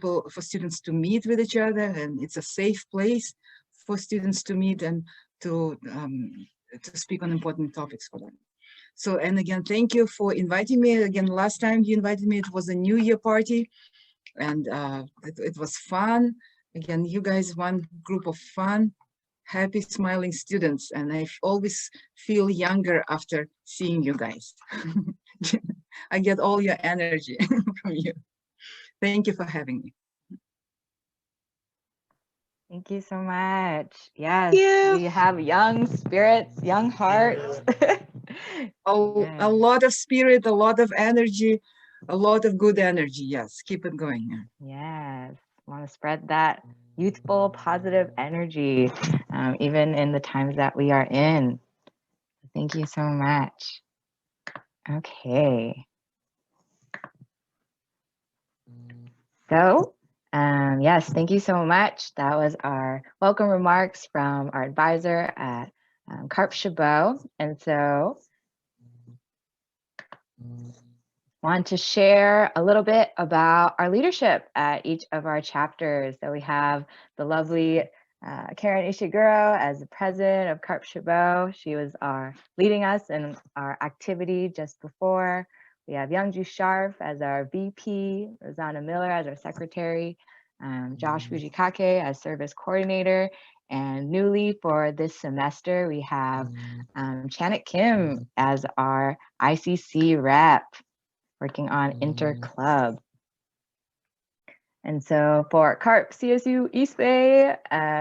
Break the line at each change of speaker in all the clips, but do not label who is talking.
for students to meet with each other, and it's a safe place for students to meet and to speak on important topics for them. So, and again, thank you for inviting me. Again, last time you invited me, it was a New Year party, and it was fun. Again, you guys, one group of fun, happy, smiling students, and I always feel younger after seeing you guys. I get all your energy from you. Thank you for having me.
Thank you so much. Yes, we have young spirits, young hearts.
A lot of spirit, a lot of energy, a lot of good energy. Yes, keep it going.
Yes, want to spread that youthful, positive energy, even in the times that we are in. Thank you so much. Okay. So, yes, thank you so much. That was our welcome remarks from our advisor at CARP Chabot. And so, want to share a little bit about our leadership at each of our chapters. So we have the lovely Karen Ishiguro as the president of CARP Chabot. She was leading us in our activity just before. We have Youngju Sharf as our VP, Rosanna Miller as our secretary, Josh Fujikake as service coordinator, and newly for this semester, we have Chanet Kim as our ICC rep, working on Interclub. And so for CARP CSU East Bay,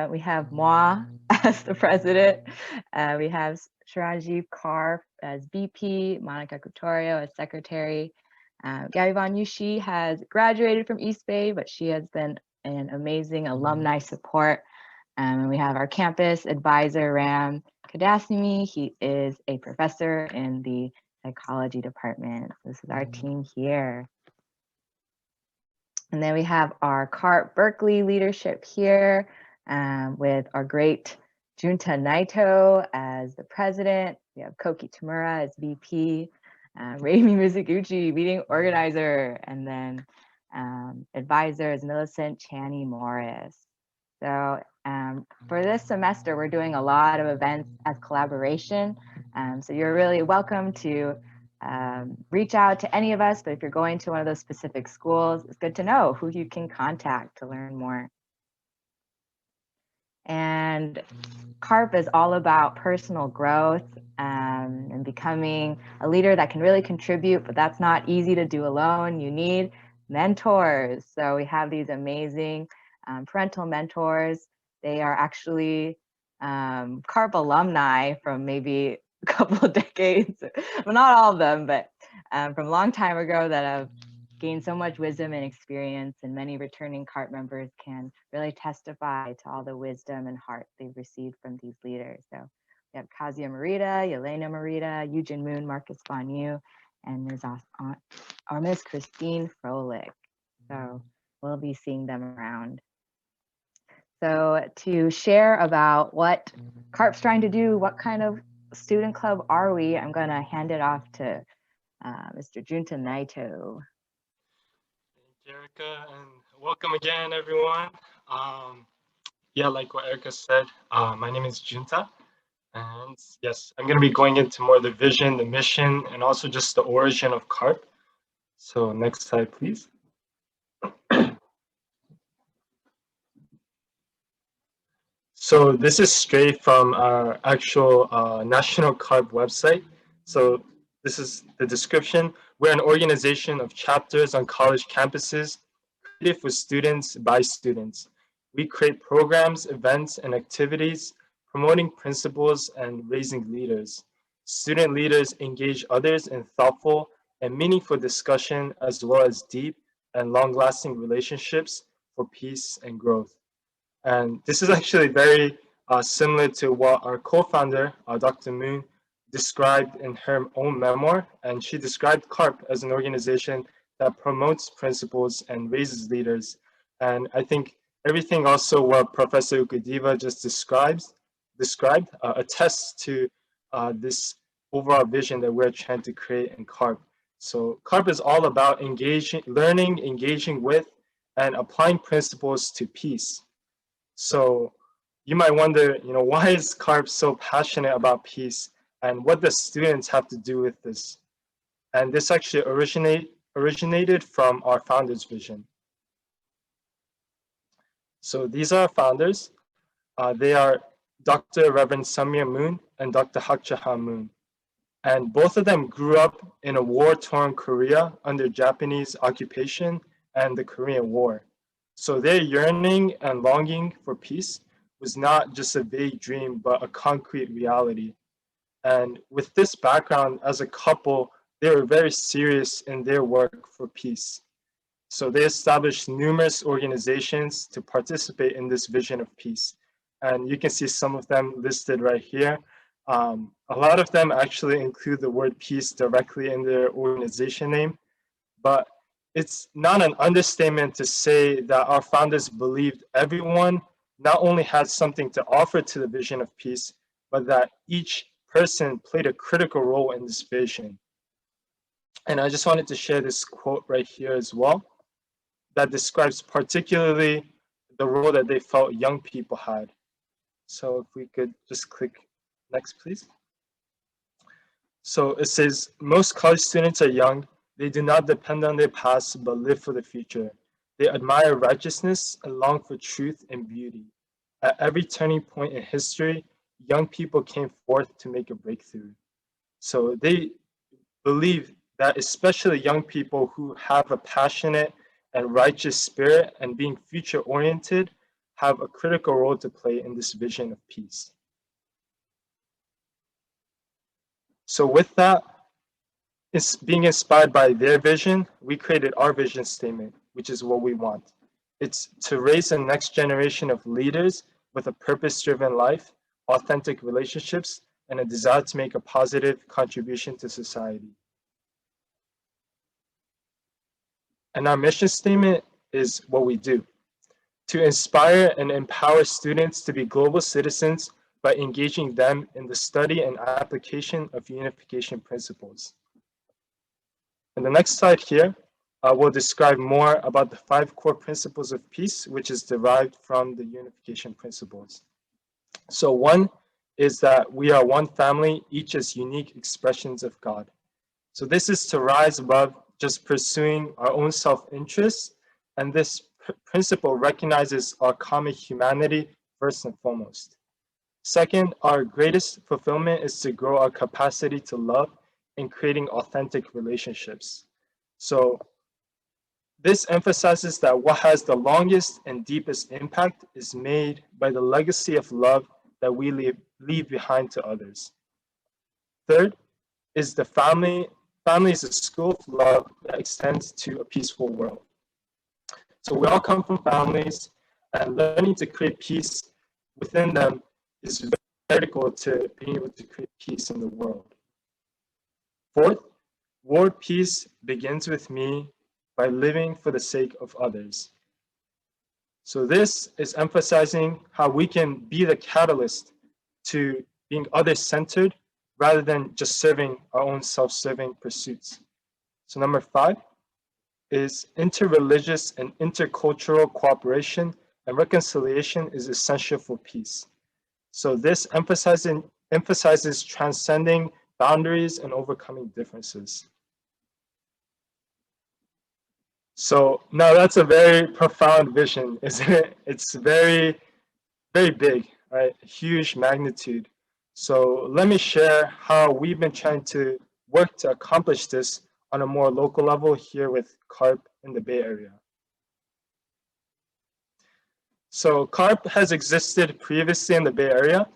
we have moi as the president. We have Shiraji Karp as VP, Monica Coutorio as secretary. Gabby Von Yushi has graduated from East Bay, but she has been an amazing alumni support. And we have our campus advisor, Ram Kadasimi. He is a professor in the psychology department. This is our team here. And then we have our CARP Berkeley leadership here with our great Junta Naito as the president. We have Koki Tamura as VP, Raimi Mizuguchi, meeting organizer, and then advisor is Millicent Channy Morris. So for this semester, we're doing a lot of events as collaboration. So you're really welcome to reach out to any of us, but if you're going to one of those specific schools, it's good to know who you can contact to learn more. And CARP is all about personal growth and becoming a leader that can really contribute, but that's not easy to do alone. You need mentors. So we have these amazing parental mentors. They are actually CARP alumni from maybe a couple of decades, well, not all of them, but from a long time ago that have gained so much wisdom and experience, and many returning CARP members can really testify to all the wisdom and heart they've received from these leaders. So we have Kazia Marita, Yelena Marita, Eugene Moon, Marcus Bonnu, and Miss Christine Froelich. So we'll be seeing them around. So to share about what CARP's trying to do, what kind of student club are we, I'm going to hand it off to Mr. Junta Naito.
Thank you, Erika, and welcome again, everyone. Yeah, like what Erika said, my name is Junta, and yes, I'm going to be going into more of the vision, the mission, and also just the origin of CARP. So next slide, please. So this is straight from our actual National CARP website. So this is the description. We're an organization of chapters on college campuses, created for students by students. We create programs, events, and activities, promoting principles and raising leaders. Student leaders engage others in thoughtful and meaningful discussion, as well as deep and long-lasting relationships for peace and growth. And this is actually very similar to what our co-founder, Dr. Moon, described in her own memoir. And she described CARP as an organization that promotes principles and raises leaders. And I think everything also what Professor Ukudeeva just described attests to this overall vision that we're trying to create in CARP. So CARP is all about learning, engaging with, and applying principles to peace. So you might wonder, why is CARP so passionate about peace, and what does students have to do with this? And this actually originated from our founders' vision. So these are our founders. They are Dr. Reverend Samir Moon and Dr. Hakchaha Moon. And both of them grew up in a war-torn Korea under Japanese occupation and the Korean War. So their yearning and longing for peace was not just a vague dream, but a concrete reality. And with this background, as a couple, they were very serious in their work for peace. So they established numerous organizations to participate in this vision of peace. And you can see some of them listed right here. A lot of them actually include the word peace directly in their organization name, but it's not an understatement to say that our founders believed everyone not only had something to offer to the vision of peace, but that each person played a critical role in this vision. And I just wanted to share this quote right here as well that describes particularly the role that they felt young people had. So if we could just click next, please. So it says, most college students are young. They do not depend on their past, but live for the future. They admire righteousness and long for truth and beauty. At every turning point in history, young people came forth to make a breakthrough. So they believe that especially young people who have a passionate and righteous spirit and being future-oriented have a critical role to play in this vision of peace. So with that, it's being inspired by their vision, we created our vision statement, which is what we want. It's to raise the next generation of leaders with a purpose-driven life, authentic relationships, and a desire to make a positive contribution to society. And our mission statement is what we do: to inspire and empower students to be global citizens by engaging them in the study and application of unification principles. And the next slide here will describe more about the 5 core principles of peace, which is derived from the unification principles. So one is that we are one family, each as unique expressions of God. So this is to rise above just pursuing our own self-interest, and this principle recognizes our common humanity first and foremost. Second, our greatest fulfillment is to grow our capacity to love in creating authentic relationships. So this emphasizes that what has the longest and deepest impact is made by the legacy of love that we leave behind to others. Third is the family. Family is a school of love that extends to a peaceful world. So we all come from families, and learning to create peace within them is very critical to being able to create peace in the world. Fourth, world peace begins with me by living for the sake of others. So this is emphasizing how we can be the catalyst to being other-centered rather than just serving our own self-serving pursuits. So number 5 is interreligious and intercultural cooperation and reconciliation is essential for peace. So this emphasizes transcending boundaries and overcoming differences. So now that's a very profound vision, isn't it? It's very, very big, right? Huge magnitude. So let me share how we've been trying to work to accomplish this on a more local level here with CARP in the Bay Area. So CARP has existed previously in the Bay Area,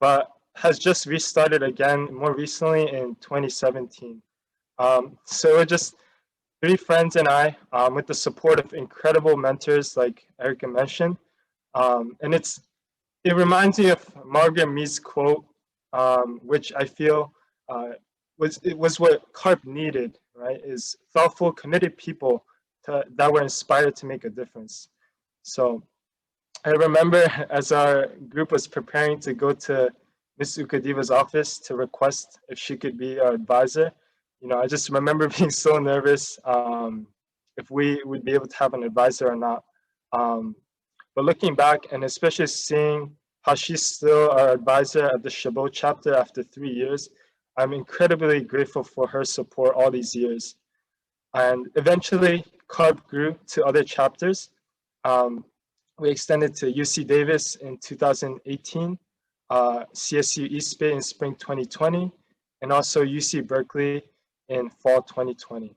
but has just restarted again more recently in 2017. So we're just 3 friends and I, with the support of incredible mentors like Erika mentioned. And it reminds me of Margaret Mead's quote, which I feel was what CARP needed, right? Is thoughtful, committed people that were inspired to make a difference. So I remember as our group was preparing to go to Ms. Ukudeeva's office to request if she could be our advisor, I just remember being so nervous. if we would be able to have an advisor or not. But looking back, and especially seeing how she's still our advisor at the Chabot chapter after 3 years, I'm incredibly grateful for her support all these years. And eventually, CARP grew to other chapters. We extended to UC Davis in 2018, CSU East Bay in spring 2020, and also UC Berkeley in fall 2020.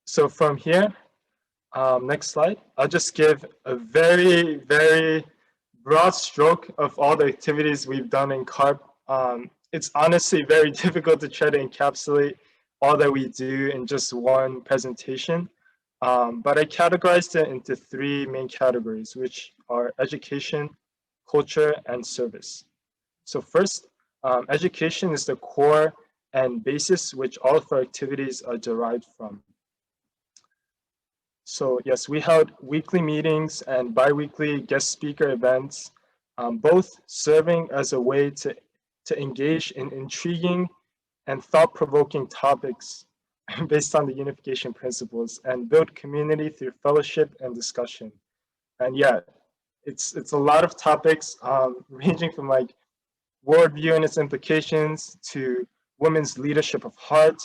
So from here, next slide, I'll just give a very, very broad stroke of all the activities we've done in CARP. It's honestly very difficult to try to encapsulate all that we do in just one presentation. But I categorized it into 3 main categories, which are education, culture, and service. So first, education is the core and basis which all of our activities are derived from. So yes, we held weekly meetings and bi-weekly guest speaker events, both serving as a way to engage in intriguing and thought-provoking topics based on the unification principles and build community through fellowship and discussion. And yeah, it's a lot of topics ranging from like worldview and its implications to women's leadership of heart,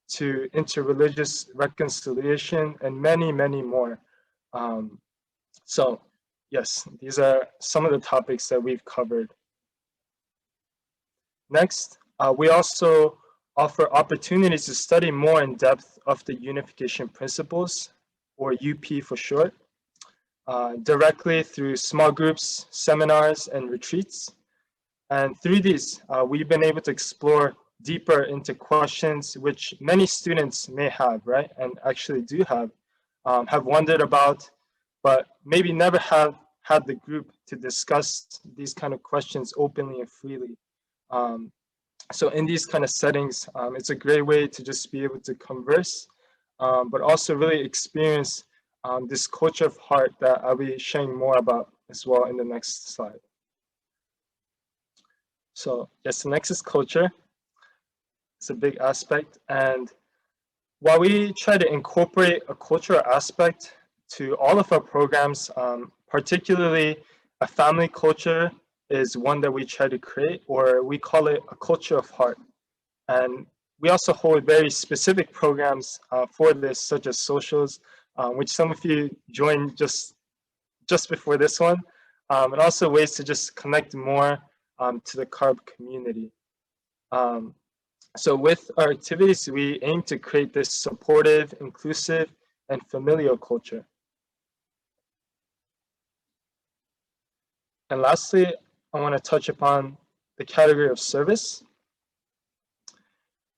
to interreligious reconciliation, and many, many more. So yes, these are some of the topics that we've covered. Next, we also offer opportunities to study more in depth of the unification principles, or UP for short, directly through small groups, seminars, and retreats. And through these, we've been able to explore deeper into questions which many students may have, right? And actually do have wondered about, but maybe never have had the group to discuss these kind of questions openly and freely. So in these kind of settings, it's a great way to just be able to converse, but also really experience this culture of heart that I'll be sharing more about as well in the next slide. So yes, the next is culture. It's a big aspect. And while we try to incorporate a cultural aspect to all of our programs, particularly a family culture is one that we try to create, or we call it a culture of heart. And we also hold very specific programs for this, such as socials, which some of you joined just before this one, and also ways to just connect more to the CARP community. So with our activities, we aim to create this supportive, inclusive, and familial culture. And lastly, I want to touch upon the category of service.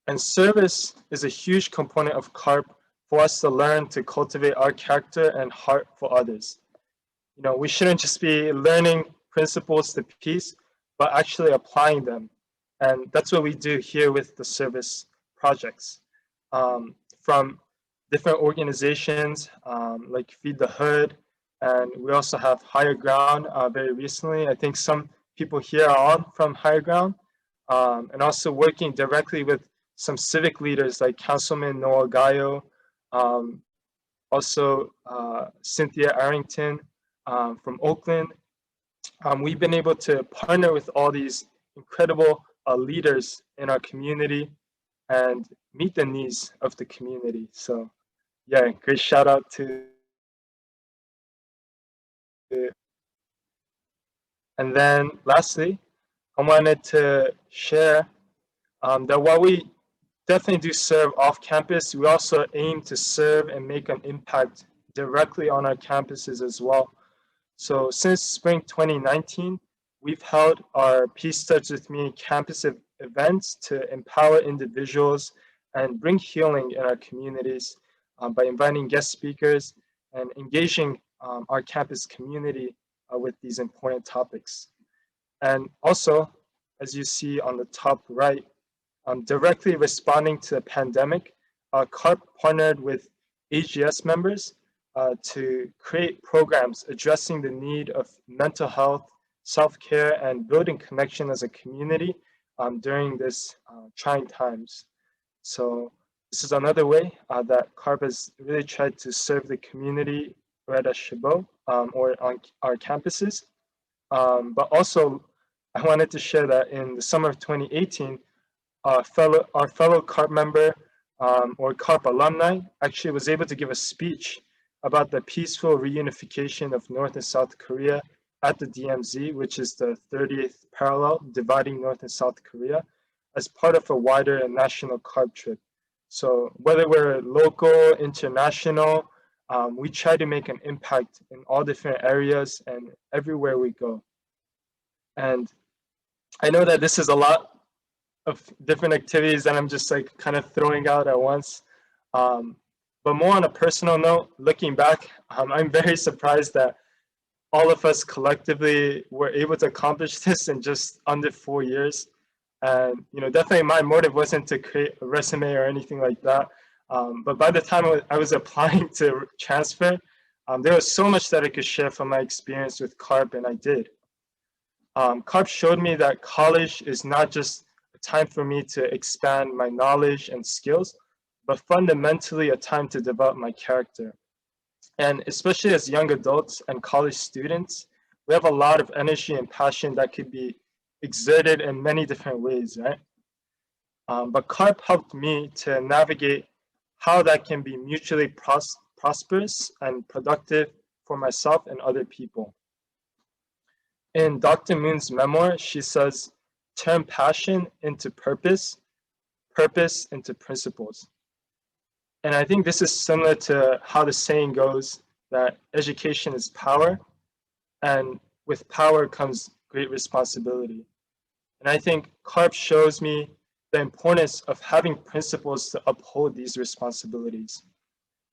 And service is a huge component of CARP for us to learn to cultivate our character and heart for others. You know, we shouldn't just be learning principles to peace, but actually applying them. And that's what we do here with the service projects. From different organizations like Feed the Hood, and we also have Higher Ground very recently. I think some people here are on from Higher Ground, and also working directly with some civic leaders like Councilman Noel Gayo, also Cynthia Arrington from Oakland. We've been able to partner with all these incredible leaders in our community and meet the needs of the community. So yeah, great shout out to. And then lastly, I wanted to share that while we definitely do serve off campus, we also aim to serve and make an impact directly on our campuses as well. So since spring 2019, we've held our Peace Starts With Me campus events to empower individuals and bring healing in our communities by inviting guest speakers and engaging our campus community with these important topics. And also, as you see on the top right, directly responding to the pandemic, CARP partnered with AGS members to create programs addressing the need of mental health, self-care, and building connection as a community during this trying times. So This is another way that CARP has really tried to serve the community right at Chabot or on our campuses. But also, I wanted to share that in the summer of 2018, our fellow CARP member or CARP alumni actually was able to give a speech about the peaceful reunification of North and South Korea at the DMZ, which is the 30th parallel dividing North and South Korea, as part of a wider national CARP trip. So whether we're local, international, we try to make an impact in all different areas and everywhere we go. And I know that this is a lot of different activities that I'm just like kind of throwing out at once. But more on a personal note, looking back, I'm very surprised that all of us collectively were able to accomplish this in just under 4 years. And definitely my motive wasn't to create a resume or anything like that. But by the time I was applying to transfer, there was so much that I could share from my experience with CARP, and I did. CARP showed me that college is not just a time for me to expand my knowledge and skills, but fundamentally a time to develop my character. And especially as young adults and college students, we have a lot of energy and passion that could be exerted in many different ways, right? But CARP helped me to navigate how that can be mutually prosperous and productive for myself and other people. In Dr. Moon's memoir, she says, turn passion into purpose, purpose into principles. And I think this is similar to how the saying goes that education is power, and with power comes great responsibility. And I think CARP shows me the importance of having principles to uphold these responsibilities.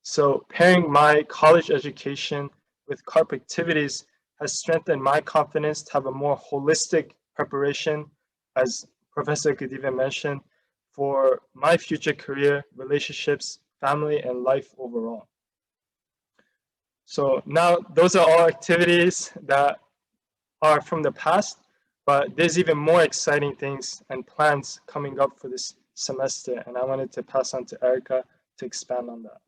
So pairing my college education with CARP activities has strengthened my confidence to have a more holistic preparation, as Professor Ukudeeva mentioned, for my future career, relationships, family, and life overall. So now those are all activities that are from the past, but there's even more exciting things and plans coming up for this semester, and I wanted to pass on to Erika to expand on that.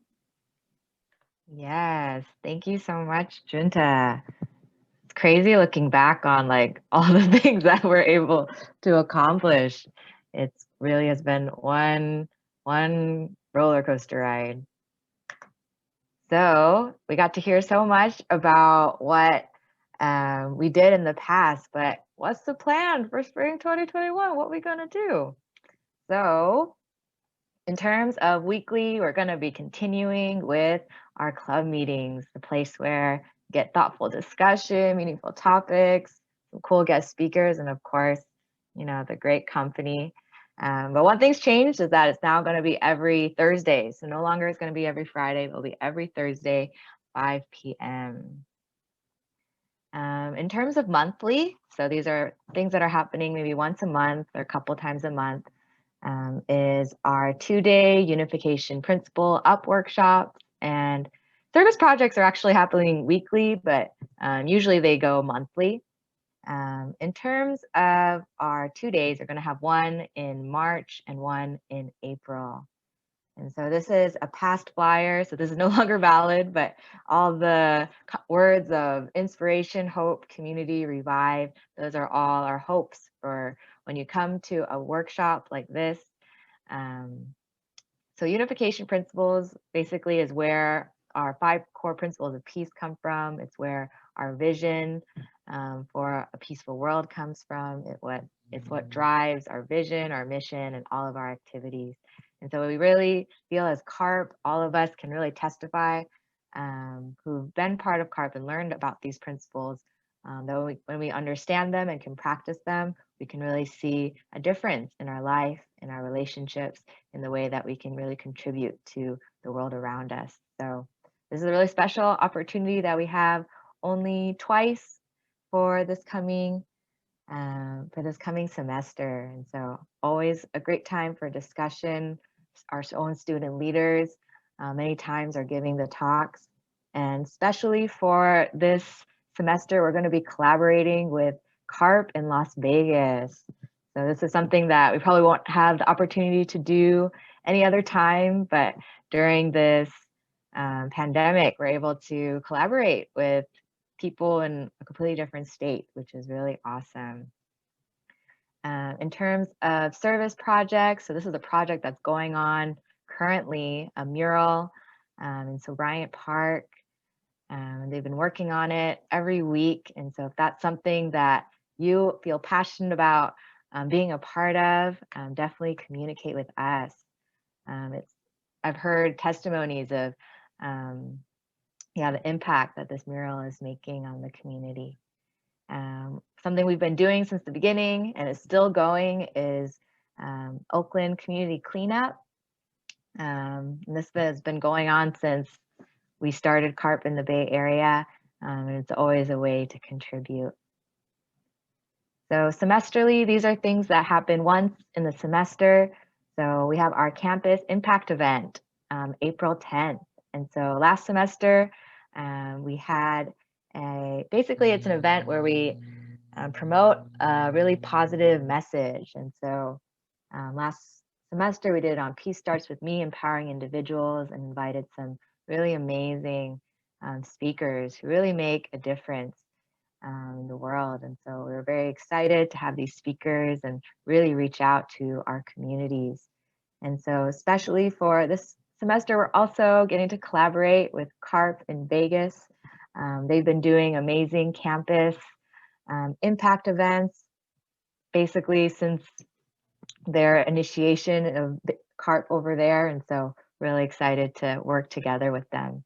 Yes, thank you so much, Junta. It's crazy looking back on like all the things that we're able to accomplish. It's really has been one roller coaster ride. So we got to hear so much about what we did in the past, but what's the plan for spring 2021? What are we gonna do? So in terms of weekly, we're gonna be continuing with our club meetings, the place where you get thoughtful discussion, meaningful topics, some cool guest speakers, and of course, the great company. But one thing's changed is that it's now going to be every Thursday. So no longer is going to be every Friday. It'll be every Thursday, 5 p.m. In terms of monthly, so these are things that are happening maybe once a month or a couple times a month, is our 2-day unification principle up workshops, and service projects are actually happening weekly, but usually they go monthly. In terms of our 2 days, we're going to have one in March and one in April. And so this is a past flyer, so this is no longer valid, but all the words of inspiration, hope, community, revive, those are all our hopes for when you come to a workshop like this. So unification principles basically is where our 5 core principles of peace come from. It's where our vision for a peaceful world comes from. It's what drives our vision, our mission, and all of our activities. And so we really feel as CARP, all of us can really testify who've been part of CARP and learned about these principles, that when we understand them and can practice them, we can really see a difference in our life, in our relationships, in the way that we can really contribute to the world around us. So this is a really special opportunity that we have only twice for this coming semester. And so always a great time for discussion. Our own student leaders many times are giving the talks, and especially for this semester, we're going to be collaborating with CARP in Las Vegas. So this is something that we probably won't have the opportunity to do any other time, but during this pandemic, we're able to collaborate with people in a completely different state, which is really awesome. In terms of service projects, so this is a project that's going on currently, a mural in Bryant Park. They've been working on it every week. And so if that's something that you feel passionate about being a part of, definitely communicate with us. I've heard testimonies of the impact that this mural is making on the community. Something we've been doing since the beginning and is still going is Oakland Community Cleanup. And this has been going on since we started CARP in the Bay Area, and it's always a way to contribute. So semesterly, these are things that happen once in the semester. So we have our campus impact event, April 10th. And so last semester, we had basically it's an event where we promote a really positive message. And so last semester we did it on Peace Starts With Me, empowering individuals, and invited some really amazing speakers who really make a difference in the world. And so we were very excited to have these speakers and really reach out to our communities. And so especially for this semester, we're also getting to collaborate with CARP in Vegas. They've been doing amazing campus impact events, basically since their initiation of CARP over there. And so really excited to work together with them.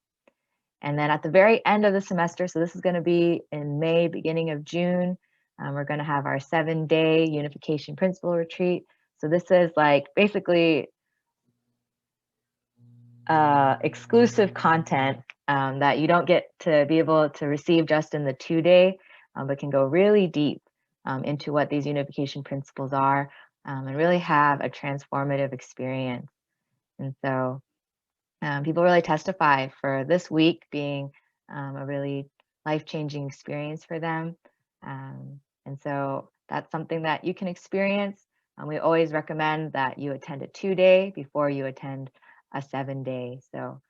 And then at the very end of the semester, so this is going to be in May, beginning of June, we're going to have our 7-day unification principle retreat. So this is like basically exclusive content that you don't get to be able to receive just in the 2-day, but can go really deep into what these unification principles are and really have a transformative experience. And so people really testify for this week being a really life-changing experience for them. And so that's something that you can experience. We always recommend that you attend a 2-day before you attend a 7-day. So,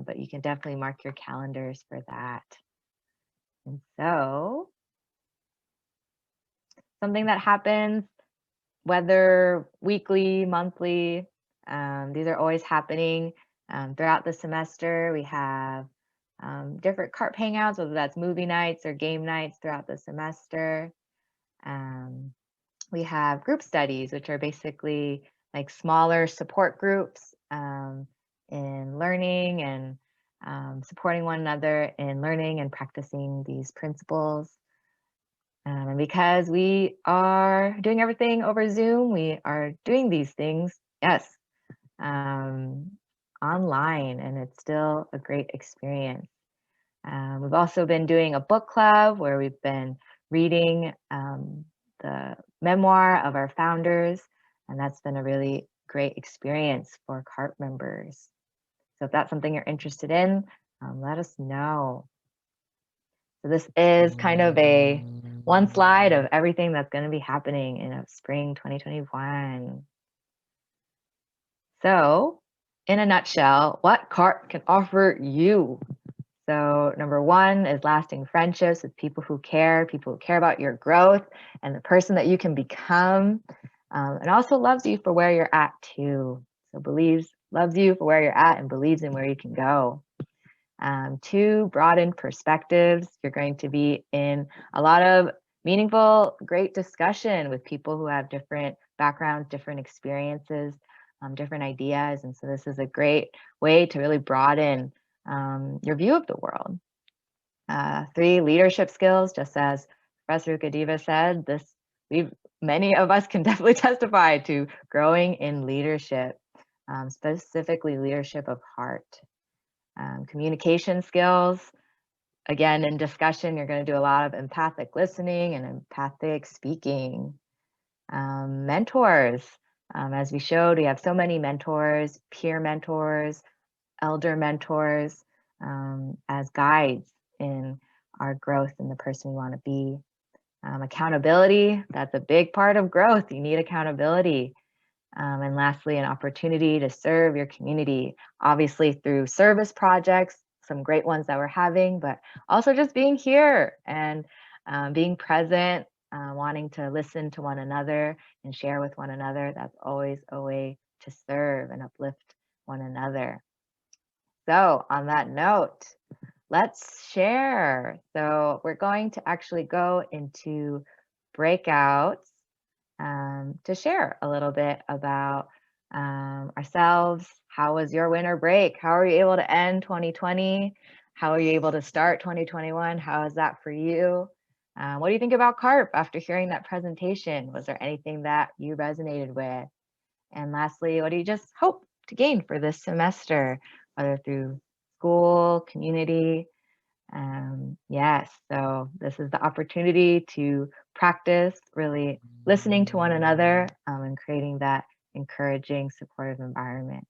but you can definitely mark your calendars for that. And so something that happens, whether weekly, monthly, these are always happening throughout the semester. We have different CARP hangouts, whether that's movie nights or game nights throughout the semester. We have group studies, which are basically like smaller support groups in learning and supporting one another in learning and practicing these principles. And because we are doing everything over Zoom, we are doing these things, yes, online, and it's still a great experience. We've also been doing a book club where we've been reading the memoir of our founders, and that's been a really great experience for CARP members. So if that's something you're interested in, let us know. So this is kind of a one slide of everything that's going to be happening in spring 2021. So in a nutshell, what CARP can offer you? So number one is lasting friendships with people who care about your growth and the person that you can become, and also loves you for where you're at too. So loves you for where you're at and believes in where you can go. 2, broaden perspectives. You're going to be in a lot of meaningful, great discussion with people who have different backgrounds, different experiences, different ideas. And so this is a great way to really broaden your view of the world. 3, leadership skills. Just as Professor Ukudeeva said, many of us can definitely testify to growing in leadership, specifically leadership of heart. Communication skills. Again, in discussion, you're going to do a lot of empathic listening and empathic speaking. Mentors. As we showed, we have so many mentors, peer mentors, elder mentors, as guides in our growth and the person we want to be. Accountability, that's a big part of growth. You need accountability. And lastly, an opportunity to serve your community, obviously through service projects, some great ones that we're having, but also just being here and being present, wanting to listen to one another and share with one another. That's always a way to serve and uplift one another. So on that note, let's share. So we're going to actually go into breakouts to share a little bit about ourselves. How was your winter break? How are you able to end 2020? How are you able to start 2021? How is that for you? What do you think about CARP after hearing that presentation? Was there anything that you resonated with? And lastly, what do you just hope to gain for this semester, whether through school, community? Yes, so this is the opportunity to practice really listening to one another and creating that encouraging, supportive environment.